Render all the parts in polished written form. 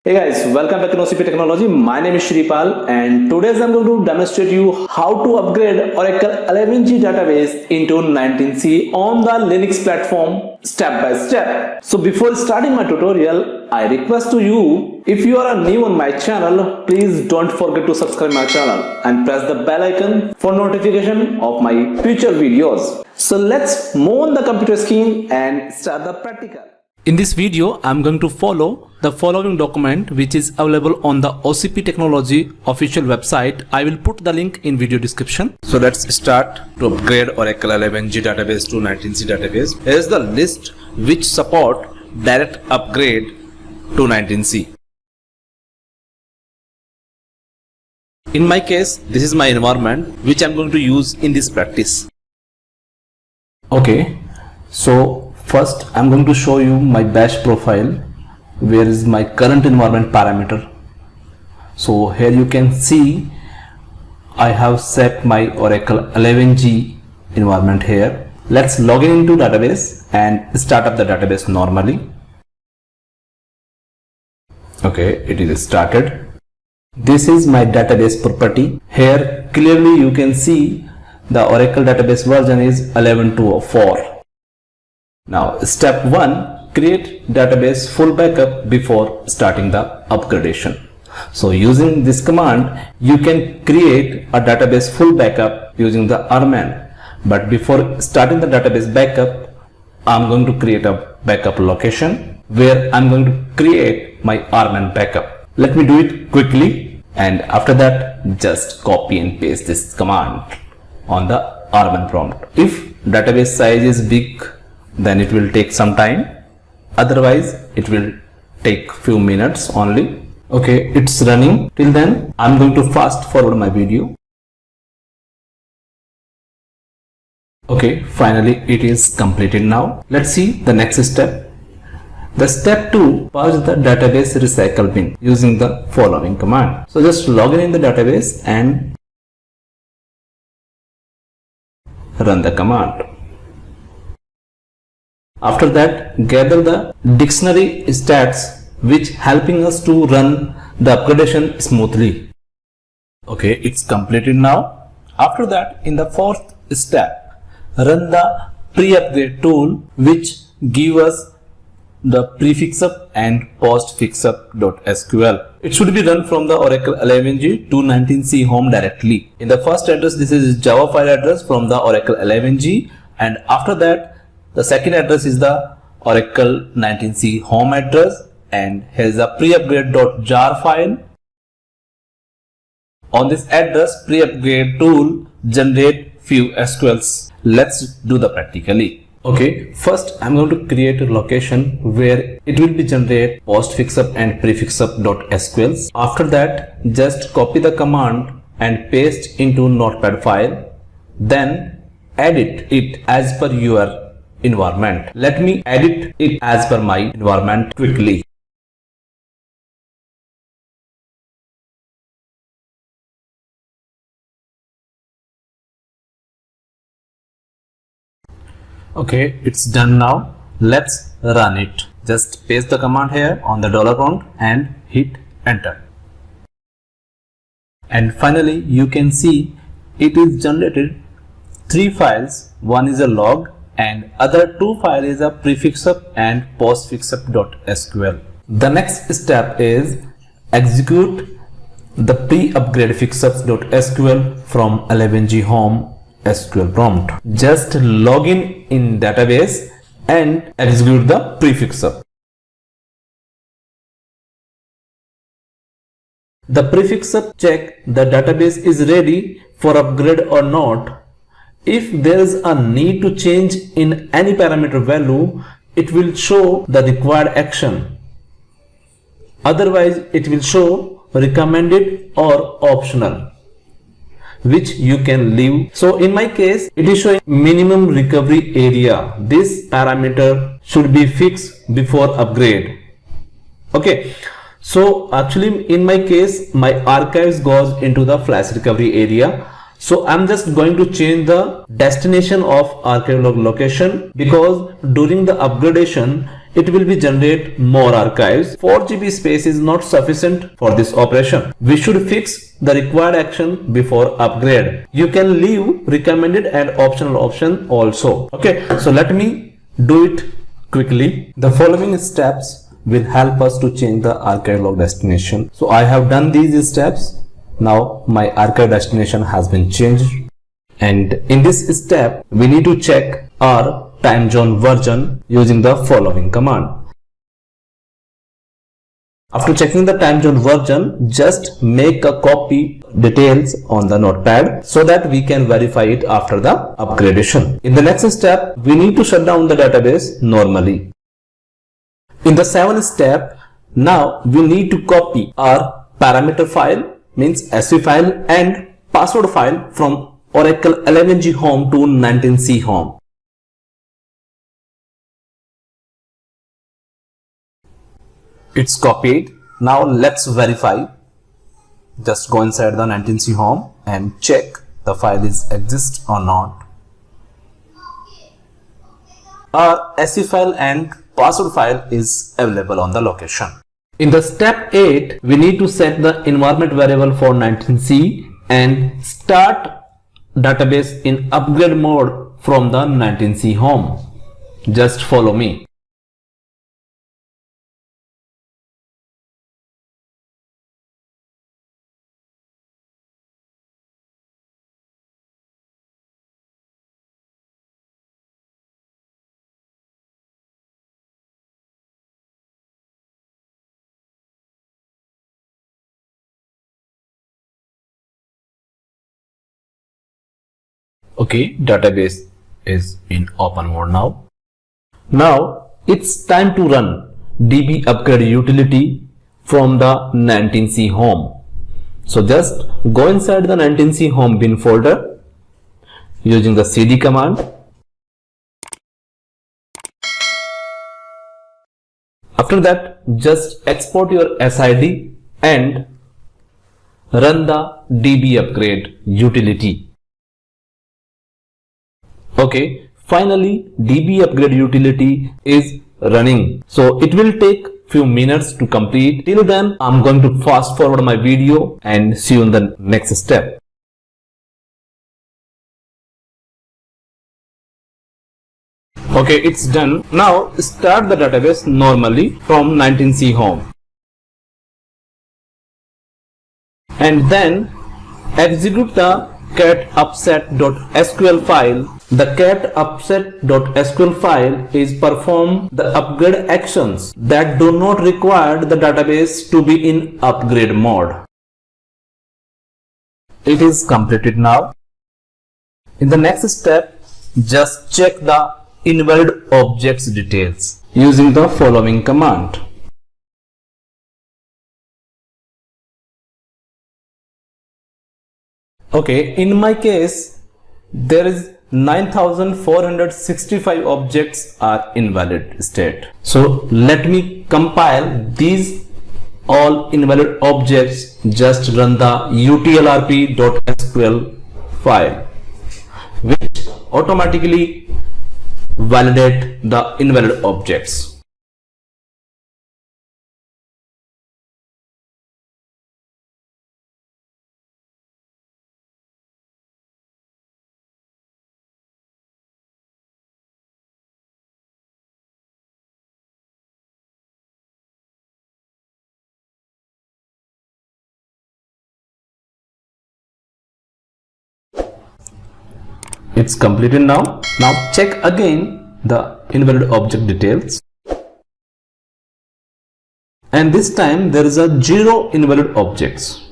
Hey guys, welcome back to OCP Technology. My name is Shripal and today I'm going to demonstrate you how to upgrade Oracle 11g database into 19c on the Linux platform step by step. So before starting my tutorial, I request to you, if you are new on my channel, please don't forget to subscribe my channel and press the bell icon for notification of my future videos. So let's move on the computer screen and start the practical. In this video, I'm going to follow the following document which is available on the OCP Technology official website. I will put the link in video description. So let's start to upgrade Oracle 11g database to 19c database. Here is the list which support direct upgrade to 19c. In my case, this is my environment which I'm going to use in this practice. Okay, so first I'm going to show you my bash profile where is my current environment parameter. So here you can see I have set my Oracle 11g environment here. Let's log in into database and start up the database normally. Okay, it is started. This is my database property. Here clearly you can see the Oracle database version is 11.204. Now step 1, create database full backup before starting the upgradation. So using this command you can create a database full backup using the rman, but before starting the database backup I'm going to create a backup location where I'm going to create my rman backup. Let me do it quickly, and after that just copy and paste this command on the rman prompt. If database size is big, then it will take some time, otherwise it will take few minutes only. Okay, it's running. Till then I'm going to fast forward my video. Okay, finally it is completed. Now let's see the next step. The step 2, purge the database recycle bin using the following command. So just log in the database and run the command. After that, gather the dictionary stats which helping us to run the upgradation smoothly. Okay, it's completed now. After that, in the fourth step, run the pre-upgrade tool which give us the prefixup and postfixup.sql. It should be run from the Oracle 11g to 19c home directly. In the first address, this is Java file address from the Oracle 11g, and after that the second address is the Oracle 19c home address, and here is a preupgrade.jar file. On this address, preupgrade tool generate few SQLs. Let's do the practically. Okay, first I'm going to create a location where it will be generate postfixup and prefixup.sqls. After that, just copy the command and paste into notepad file. Then edit it as per your environment. Let me edit it as per my environment quickly. Okay, it's done now. Let's run it. Just paste the command here on the dollar prompt and hit enter. And finally you can see it is generated 3 files. One is a log and other 2 files is a prefixup and postfixup.sql. The next step is execute the pre-upgrade fixups.sql from 11g home SQL prompt. Just log in database and execute the prefixup. The prefixup check the database is ready for upgrade or not. If there is a need to change in any parameter value, it will show the required action. Otherwise, it will show recommended or optional, which you can leave. So in my case, it is showing minimum recovery area. This parameter should be fixed before upgrade. Okay, so actually in my case, my archives goes into the flash recovery area. So I'm just going to change the destination of archive log location, because during the upgradation it will be generate more archives. 4 GB space is not sufficient for this operation. We should fix the required action before upgrade. You can leave recommended and optional option also. Okay, so let me do it quickly. The following steps will help us to change the archive log destination. So I have done these steps. Now my archive destination has been changed. And in this step, we need to check our time zone version using the following command. After checking the time zone version, just make a copy details on the notepad so that we can verify it after the upgradation. In the next step, we need to shut down the database normally. In the 7th step, now we need to copy our parameter file, means SV file, and password file from Oracle 11G home to 19C home. It's copied. Now let's verify. Just go inside the 19C home and check the file is exist or not. Our SV file and password file is available on the location. In the step 8, we need to set the environment variable for 19C and start database in upgrade mode from the 19C home. Just follow me. Okay, database is in open mode now. Now it's time to run dbupgrade utility from the 19C home. So just go inside the 19C home bin folder using the cd command. After that, just export your SID and run the dbupgrade utility. Okay, finally dbupgrade utility is running. So it will take few minutes to complete. Till then, I'm going to fast forward my video and see you in the next step. Okay, it's done. Now start the database normally from 19C home. And then execute the catuppst.sql file. The catuppst.sql file is perform the upgrade actions that do not require the database to be in upgrade mode. It is completed now. In the next step, just check the invalid objects details using the following command. Okay, in my case, there is 9465 objects are invalid state. So let me compile these all invalid objects. Just run the utlrp.sql file, which automatically validate the invalid objects. It's completed now. Now check again the invalid object details. And this time there is a 0 invalid objects.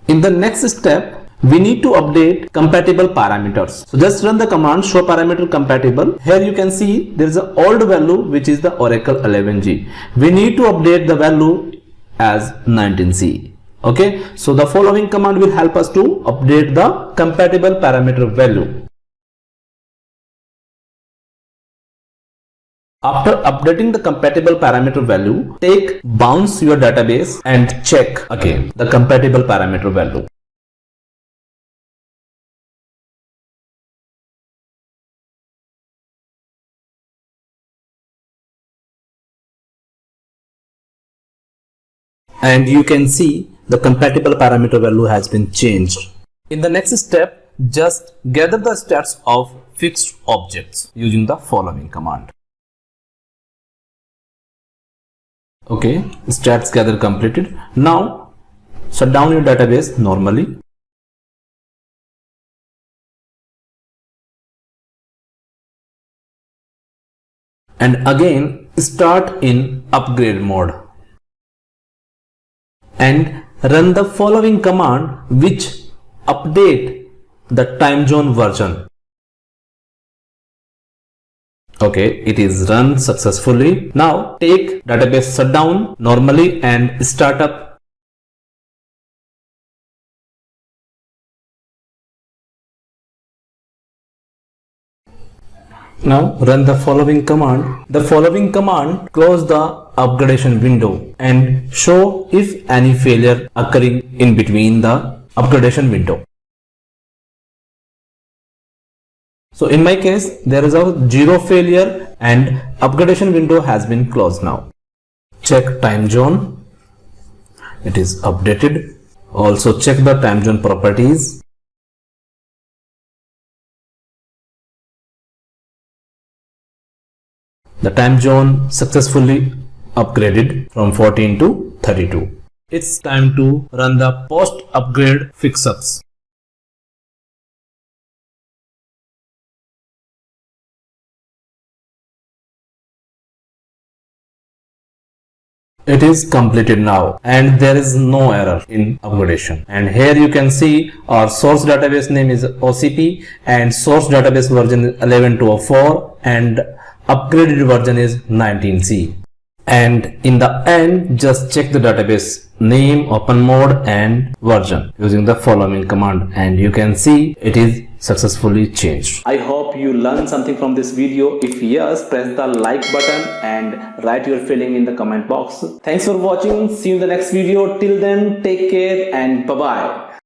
In the next step, we need to update compatible parameters. So just run the command show parameter compatible. Here you can see there is an old value which is the Oracle 11G. We need to update the value as 19C. Okay, so the following command will help us to update the compatible parameter value. After updating the compatible parameter value, bounce your database and check again the compatible parameter value. and you can see the compatible parameter value has been changed. In the next step, just gather the stats of fixed objects using the following command. Okay, stats gather completed. Now shut down your database normally. And again start in upgrade mode and run the following command which update the time zone version. Okay, it is run successfully. Now take database shutdown normally and start up. Now run the following command. The following command close the upgradation window and show if any failure occurring in between the upgradation window. So in my case, there is a 0 failure and upgradation window has been closed now. Check time zone. It is updated. Also check the time zone properties. The time zone successfully upgraded from 14 to 32. It's time to run the post-upgrade fix-ups. It is completed now and there is no error in upgradation. And here you can see our source database name is OCP and source database version is 11.204 and upgraded version is 19C. And in the end, just check the database name, open mode and version using the following command and you can see it is successfully changed. I hope you learned something from this video. If yes, press the like button and write your feeling in the comment box. Thanks for watching. See you in the next video. Till then, take care and bye-bye.